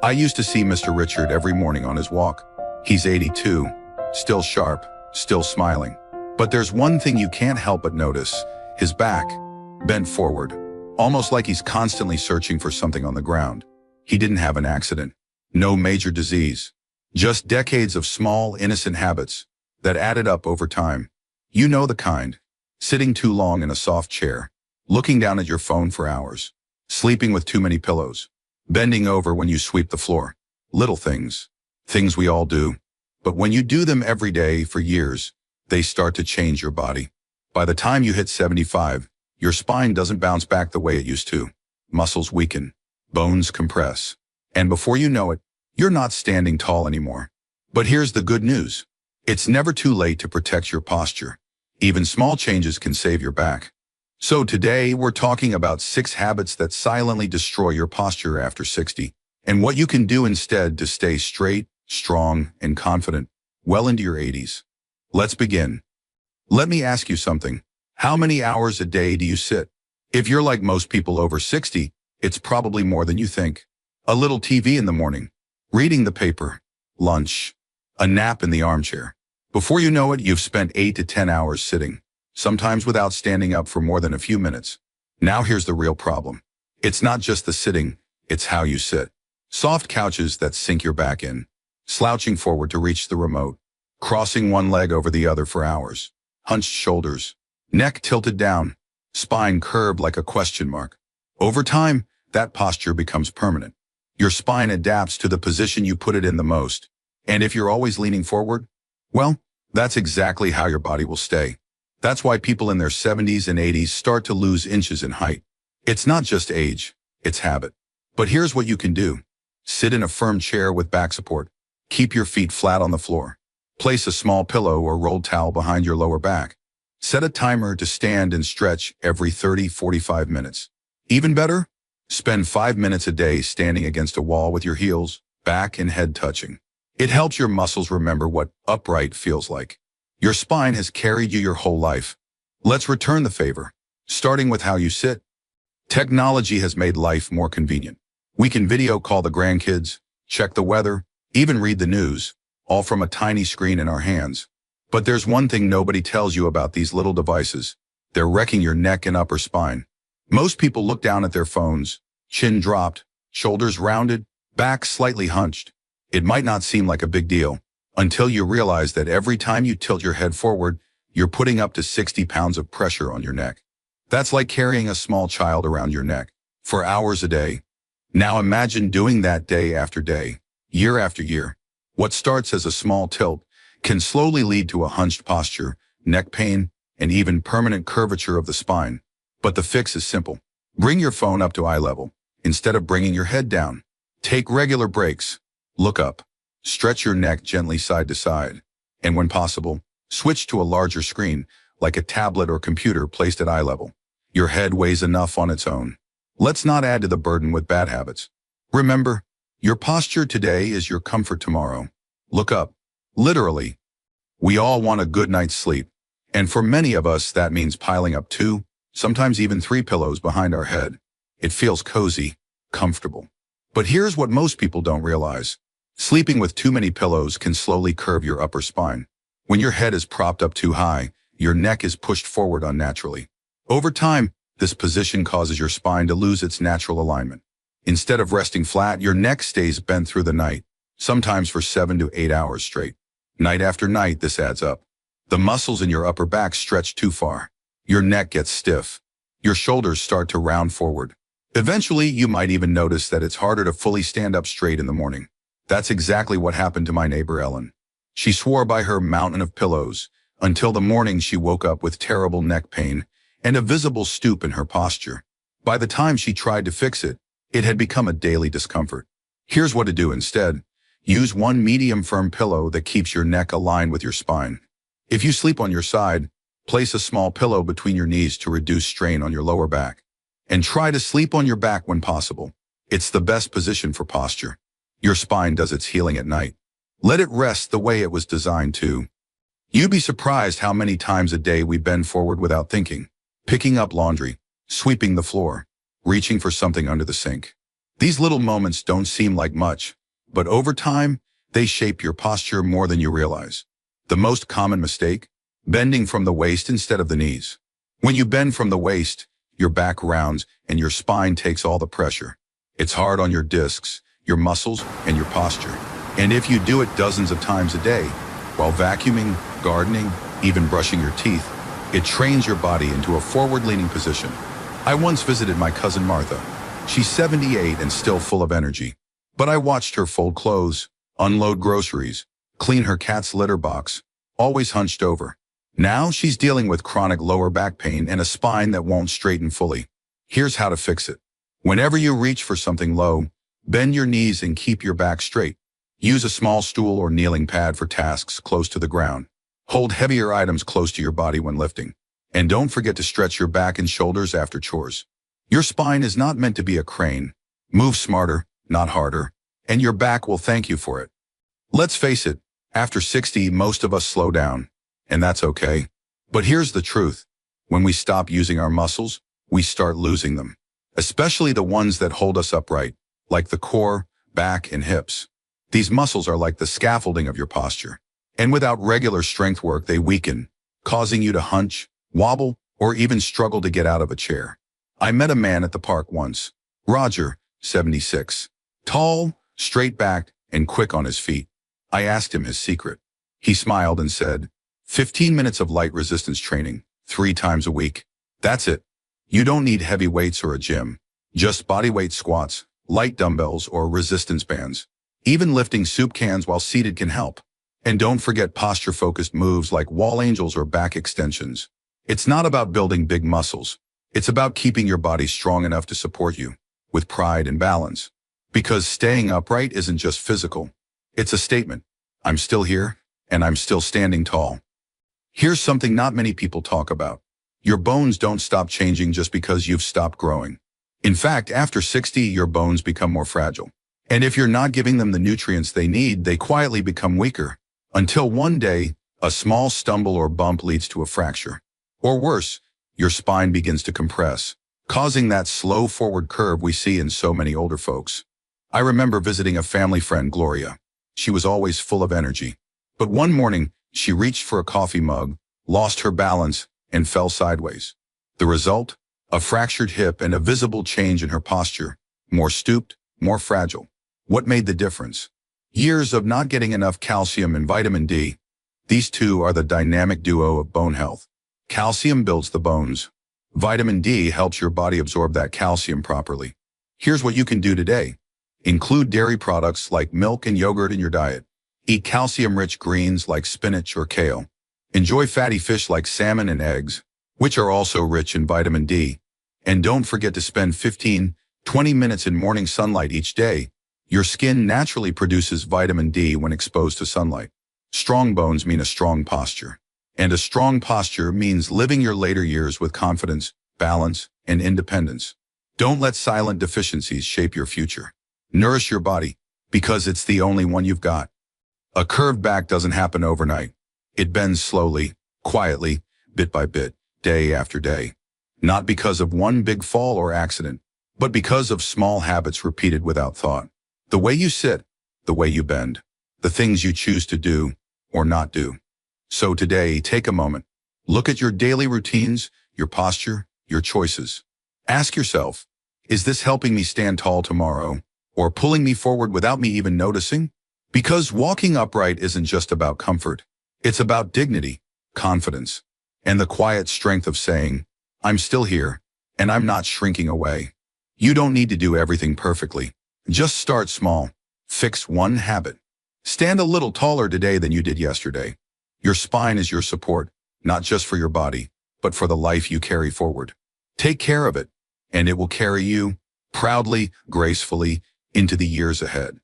I used to see Mr. Richard every morning on his walk. He's 82, still sharp, still smiling. But there's one thing you can't help but notice: his back, bent forward, almost like he's constantly searching for something on the ground. He didn't have an accident, no major disease, just decades of small, innocent habits that added up over time. You know the kind: sitting too long in a soft chair, looking down at your phone for hours, sleeping with too many pillows, bending over when you sweep the floor. Little things we all do. But when you do them every day for years, they start to change your body. By the time you hit 75, your spine doesn't bounce back the way it used to. Muscles weaken, bones compress, and before you know it, you're not standing tall anymore. But here's the good news: it's never too late to protect your posture. Even small changes can save your back. So today, we're talking about 6 habits that silently destroy your posture after 60, and what you can do instead to stay straight, strong, and confident well into your 80s. Let's begin. Let me ask you something. How many hours a day do you sit? If you're like most people over 60, it's probably more than you think. A little TV in the morning, reading the paper, lunch, a nap in the armchair. Before you know it, you've spent 8 to 10 hours sitting, sometimes without standing up for more than a few minutes. Now here's the real problem. It's not just the sitting, it's how you sit. Soft couches that sink your back in, slouching forward to reach the remote, crossing one leg over the other for hours, hunched shoulders, neck tilted down, spine curved like a question mark. Over time, that posture becomes permanent. Your spine adapts to the position you put it in the most. And if you're always leaning forward, well, that's exactly how your body will stay. That's why people in their 70s and 80s start to lose inches in height. It's not just age, it's habit. But here's what you can do. Sit in a firm chair with back support. Keep your feet flat on the floor. Place a small pillow or rolled towel behind your lower back. Set a timer to stand and stretch every 30-45 minutes. Even better, spend 5 minutes a day standing against a wall with your heels, back, and head touching. It helps your muscles remember what upright feels like. Your spine has carried you your whole life. Let's return the favor, starting with how you sit. Technology has made life more convenient. We can video call the grandkids, check the weather, even read the news, all from a tiny screen in our hands. But there's one thing nobody tells you about these little devices. They're wrecking your neck and upper spine. Most people look down at their phones, chin dropped, shoulders rounded, back slightly hunched. It might not seem like a big deal until you realize that every time you tilt your head forward, you're putting up to 60 pounds of pressure on your neck. That's like carrying a small child around your neck for hours a day. Now imagine doing that day after day, year after year. What starts as a small tilt can slowly lead to a hunched posture, neck pain, and even permanent curvature of the spine. But the fix is simple. Bring your phone up to eye level instead of bringing your head down. Take regular breaks. Look up. Stretch your neck gently side to side. And when possible, switch to a larger screen, like a tablet or computer placed at eye level. Your head weighs enough on its own. Let's not add to the burden with bad habits. Remember, your posture today is your comfort tomorrow. Look up. Literally. We all want a good night's sleep. And for many of us, that means piling up 2, sometimes even 3 pillows behind our head. It feels cozy, comfortable. But here's what most people don't realize. Sleeping with too many pillows can slowly curve your upper spine. When your head is propped up too high, your neck is pushed forward unnaturally. Over time, this position causes your spine to lose its natural alignment. Instead of resting flat, your neck stays bent through the night, sometimes for 7 to 8 hours straight. Night after night, this adds up. The muscles in your upper back stretch too far. Your neck gets stiff. Your shoulders start to round forward. Eventually, you might even notice that it's harder to fully stand up straight in the morning. That's exactly what happened to my neighbor Ellen. She swore by her mountain of pillows until the morning she woke up with terrible neck pain and a visible stoop in her posture. By the time she tried to fix it, it had become a daily discomfort. Here's what to do instead. Use one medium firm pillow that keeps your neck aligned with your spine. If you sleep on your side, place a small pillow between your knees to reduce strain on your lower back. And try to sleep on your back when possible. It's the best position for posture. Your spine does its healing at night. Let it rest the way it was designed to. You'd be surprised how many times a day we bend forward without thinking. Picking up laundry, sweeping the floor, reaching for something under the sink. These little moments don't seem like much, but over time, they shape your posture more than you realize. The most common mistake? Bending from the waist instead of the knees. When you bend from the waist, your back rounds and your spine takes all the pressure. It's hard on your discs, your muscles, and your posture. And if you do it dozens of times a day, while vacuuming, gardening, even brushing your teeth, it trains your body into a forward-leaning position. I once visited my cousin Martha. She's 78 and still full of energy. But I watched her fold clothes, unload groceries, clean her cat's litter box, always hunched over. Now she's dealing with chronic lower back pain and a spine that won't straighten fully. Here's how to fix it. Whenever you reach for something low, bend your knees and keep your back straight. Use a small stool or kneeling pad for tasks close to the ground. Hold heavier items close to your body when lifting. And don't forget to stretch your back and shoulders after chores. Your spine is not meant to be a crane. Move smarter, not harder, and your back will thank you for it. Let's face it, after 60, most of us slow down, and that's okay. But here's the truth. When we stop using our muscles, we start losing them, especially the ones that hold us upright, like the core, back, and hips. These muscles are like the scaffolding of your posture, and without regular strength work, they weaken, causing you to hunch, wobble, or even struggle to get out of a chair. I met a man at the park once, Roger, 76, tall, straight-backed, and quick on his feet. I asked him his secret. He smiled and said, 15 minutes of light resistance training, 3 times a week. That's it. You don't need heavy weights or a gym. Just bodyweight squats, light dumbbells, or resistance bands. Even lifting soup cans while seated can help. And don't forget posture-focused moves like wall angels or back extensions. It's not about building big muscles. It's about keeping your body strong enough to support you, with pride and balance. Because staying upright isn't just physical. It's a statement. I'm still here, and I'm still standing tall. Here's something not many people talk about. Your bones don't stop changing just because you've stopped growing. In fact, after 60, your bones become more fragile. And if you're not giving them the nutrients they need, they quietly become weaker. Until one day, a small stumble or bump leads to a fracture. Or worse, your spine begins to compress, causing that slow forward curve we see in so many older folks. I remember visiting a family friend, Gloria. She was always full of energy. But one morning, she reached for a coffee mug, lost her balance, and fell sideways. The result? A fractured hip and a visible change in her posture. More stooped, more fragile. What made the difference? Years of not getting enough calcium and vitamin D. These two are the dynamic duo of bone health. Calcium builds the bones. Vitamin D helps your body absorb that calcium properly. Here's what you can do today. Include dairy products like milk and yogurt in your diet. Eat calcium-rich greens like spinach or kale. Enjoy fatty fish like salmon and eggs, which are also rich in vitamin D. And don't forget to spend 15-20 minutes in morning sunlight each day. Your skin naturally produces vitamin D when exposed to sunlight. Strong bones mean a strong posture. And a strong posture means living your later years with confidence, balance, and independence. Don't let silent deficiencies shape your future. Nourish your body, because it's the only one you've got. A curved back doesn't happen overnight. It bends slowly, quietly, bit by bit, day after day. Not because of one big fall or accident, but because of small habits repeated without thought. The way you sit, the way you bend, the things you choose to do or not do. So today, take a moment. Look at your daily routines, your posture, your choices. Ask yourself, is this helping me stand tall tomorrow or pulling me forward without me even noticing? Because walking upright isn't just about comfort. It's about dignity, confidence, and the quiet strength of saying, I'm still here, and I'm not shrinking away. You don't need to do everything perfectly. Just start small. Fix one habit. Stand a little taller today than you did yesterday. Your spine is your support, not just for your body, but for the life you carry forward. Take care of it, and it will carry you, proudly, gracefully, into the years ahead.